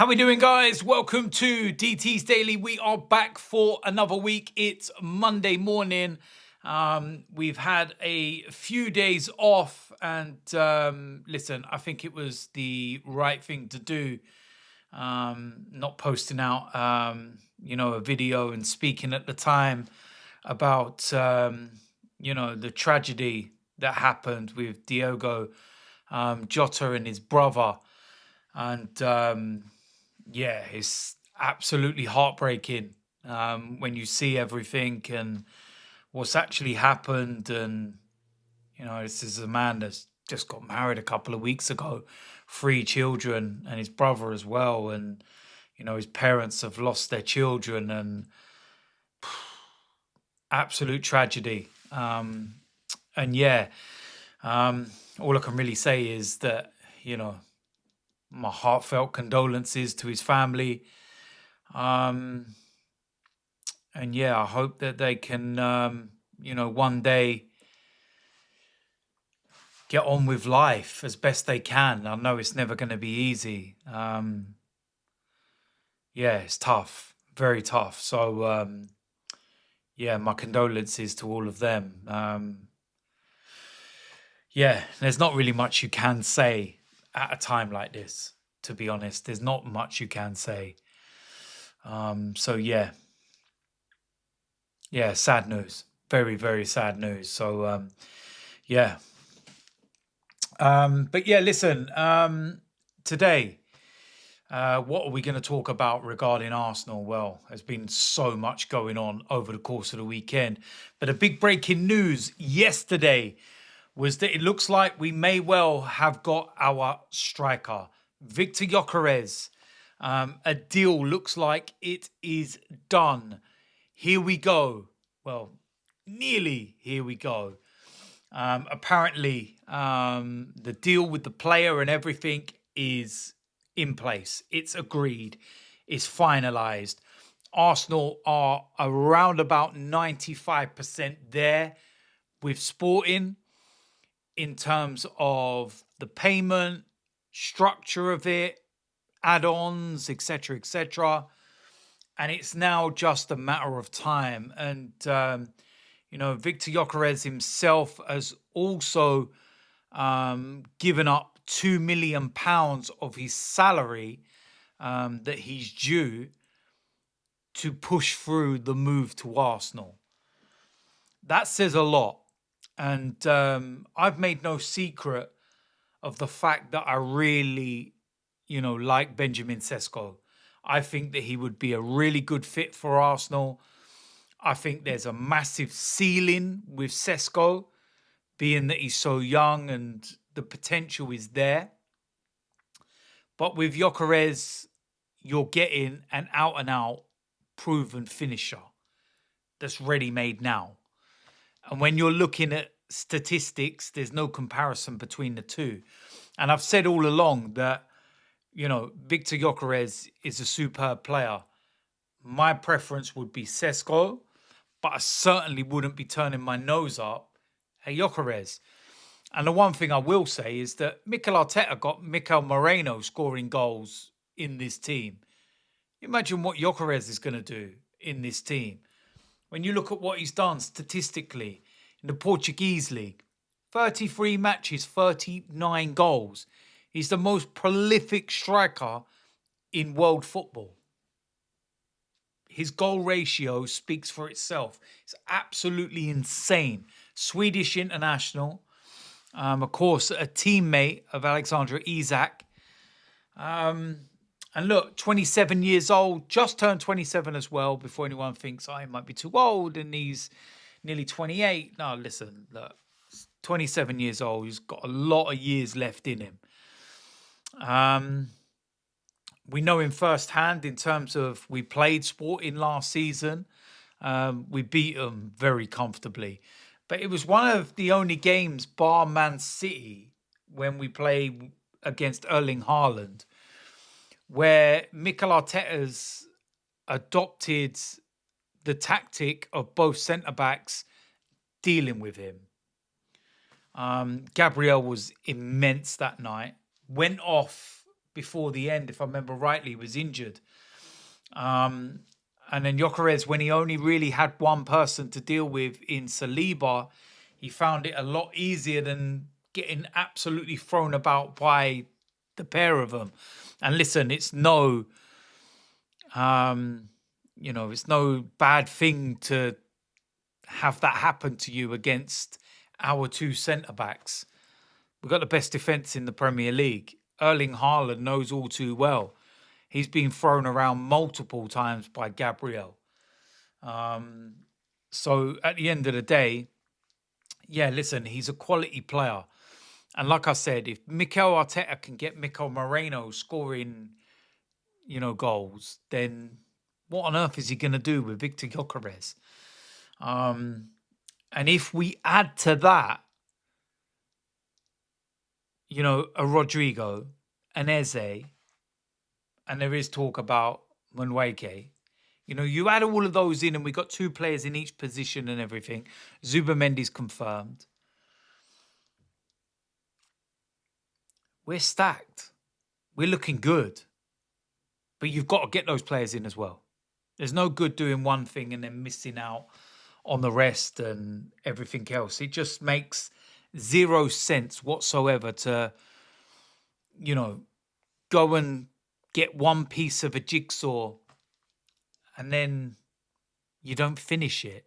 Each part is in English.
How we doing, guys? Welcome to DT's Daily. We are back for another week. It's Monday morning. We've had a few days off, and listen, I think it was the right thing to do. Not posting out, a video and speaking at the time about, the tragedy that happened with Diogo Jota and his brother, and it's absolutely heartbreaking when you see everything and what's actually happened. And, this is a man that's just got married a couple of weeks ago, 3 children, and his brother as well. And, his parents have lost their children, and absolute tragedy. All I can really say is that, my heartfelt condolences to his family. I hope that they can, one day get on with life as best they can. I know it's never going to be easy. It's tough, very tough. So, my condolences to all of them. There's not really much you can say at a time like this, to be honest. There's not much you can say. Sad news. Very, very sad news. So, listen, today, what are we going to talk about regarding Arsenal? Well, there's been so much going on over the course of the weekend. But a big breaking news yesterday was that it looks like we may well have got our striker, Viktor Gyökeres. A deal looks like it is done. Here we go. Well, nearly here we go. Apparently, the deal with the player and everything is in place. It's agreed. It's finalised. Arsenal are around about 95% there with Sporting in terms of the payment, structure of it, add-ons, etc., etc. And it's now just a matter of time. And, Viktor Gyökeres himself has also given up £2 million of his salary that he's due to push through the move to Arsenal. That says a lot. And I've made no secret of the fact that I really, like Benjamin Sesko. I think that he would be a really good fit for Arsenal. I think there's a massive ceiling with Sesko, being that he's so young and the potential is there. But with Gyökeres, you're getting an out-and-out proven finisher that's ready-made now. And when you're looking at statistics, there's no comparison between the two. And I've said all along that, Viktor Gyökeres is a superb player. My preference would be Sesko, but I certainly wouldn't be turning my nose up at Gyökeres. And the one thing I will say is that Mikel Arteta got Mikel Moreno scoring goals in this team. Imagine what Gyökeres is going to do in this team. When you look at what he's done statistically in the Portuguese league, 33 matches, 39 goals. He's the most prolific striker in world football. His goal ratio speaks for itself. It's absolutely insane. Swedish international. Of course, a teammate of Alexander Isak. And look, 27 years old, just turned 27 as well, before anyone thinks he might be too old and he's nearly 28. No, listen, look, 27 years old. He's got a lot of years left in him. We know him firsthand in terms of we played Sporting last season. We beat them very comfortably. But it was one of the only games, bar Man City, when we played against Erling Haaland, where Mikel Arteta's adopted the tactic of both centre-backs dealing with him. Gabriel was immense that night. Went off before the end, if I remember rightly, was injured. And then Gyökeres, when he only really had one person to deal with in Saliba, he found it a lot easier than getting absolutely thrown about by the pair of them. And listen, it's no, it's no bad thing to have that happen to you against our two centre backs. We've got the best defence in the Premier League. Erling Haaland knows all too well. He's been thrown around multiple times by Gabriel. So at the end of the day, yeah, listen, he's a quality player. And like I said, if Mikel Arteta can get Mikel Moreno scoring, goals, then what on earth is he going to do with Viktor Gyökeres? And if we add to that, a Rodrigo, an Eze, and there is talk about Mwanweke, you add all of those in and we got two players in each position and everything. Zubimendi's confirmed. We're stacked. We're looking good. But you've got to get those players in as well. There's no good doing one thing and then missing out on the rest and everything else. It just makes zero sense whatsoever to, go and get one piece of a jigsaw and then you don't finish it.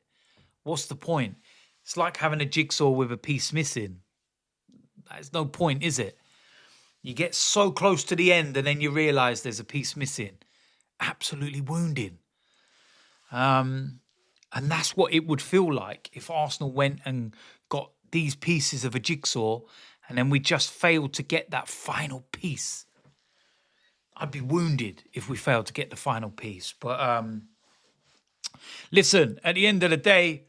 What's the point? It's like having a jigsaw with a piece missing. There's no point, is it? You get so close to the end and then you realise there's a piece missing. Absolutely wounding. And that's what it would feel like if Arsenal went and got these pieces of a jigsaw and then we just failed to get that final piece. I'd be wounded if we failed to get the final piece. But listen, at the end of the day,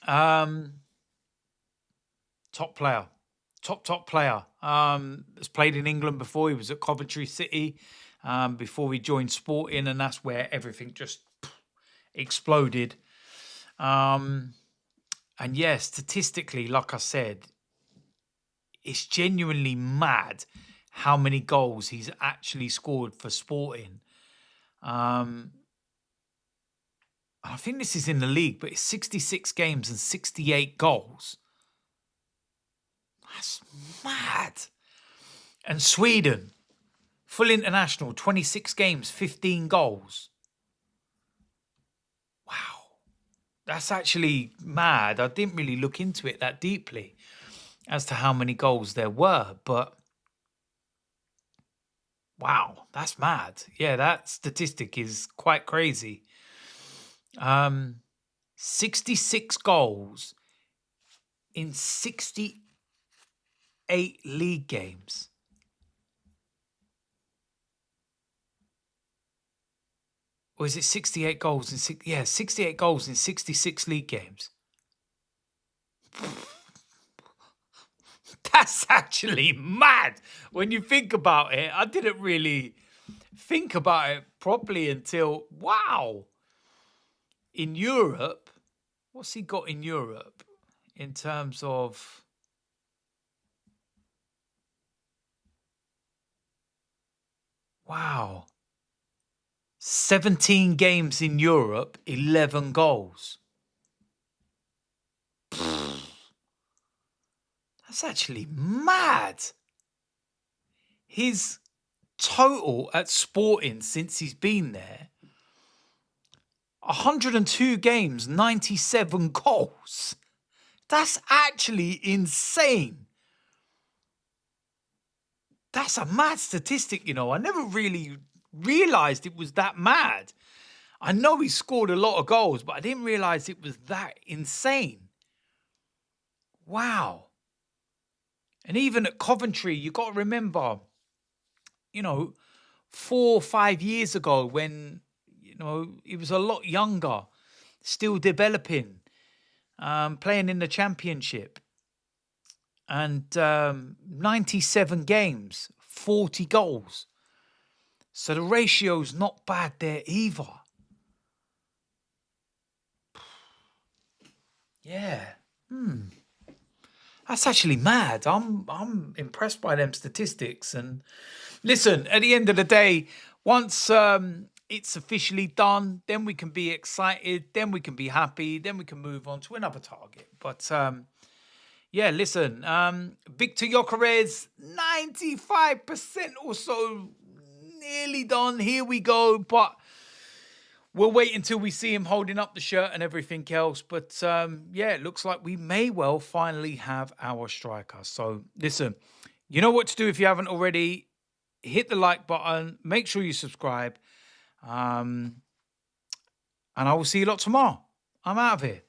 top player. Top player. Has played in England before. He was at Coventry City before he joined Sporting, and that's where everything just exploded. And yeah, statistically, like I said, it's genuinely mad how many goals he's actually scored for Sporting. I think this is in the league, but it's 66 games and 68 goals. That's mad. And Sweden, full international, 26 games, 15 goals. Wow. That's actually mad. I didn't really look into it that deeply as to how many goals there were, but wow, that's mad. Yeah, that statistic is quite crazy. 66 goals in 68 league games. Or is it 68 goals in 68 goals in 66 league games. That's actually mad when you think about it. I didn't really think about it properly until, wow. In Europe, what's he got in Europe in terms of... Wow. 17 games in Europe, 11 goals. That's actually mad. His total at Sporting since he's been there, 102 games, 97 goals. That's actually insane. That's a mad statistic, I never really realised it was that mad. I know he scored a lot of goals, but I didn't realise it was that insane. Wow. And even at Coventry, you got to remember, 4 or 5 years ago when, he was a lot younger, still developing, playing in the Championship. And 97 games, 40 goals. So the ratio's not bad there either. Yeah. That's actually mad. I'm impressed by them statistics. And Listen, at the end of the day, once it's officially done, then we can be excited, then we can be happy, then we can move on to another target. But yeah, listen, Viktor Gyökeres, 95% or so, nearly done. Here we go. But we'll wait until we see him holding up the shirt and everything else. But yeah, it looks like we may well finally have our striker. So listen, you know what to do if you haven't already. Hit the like button. Make sure you subscribe. And I will see you lot tomorrow. I'm out of here.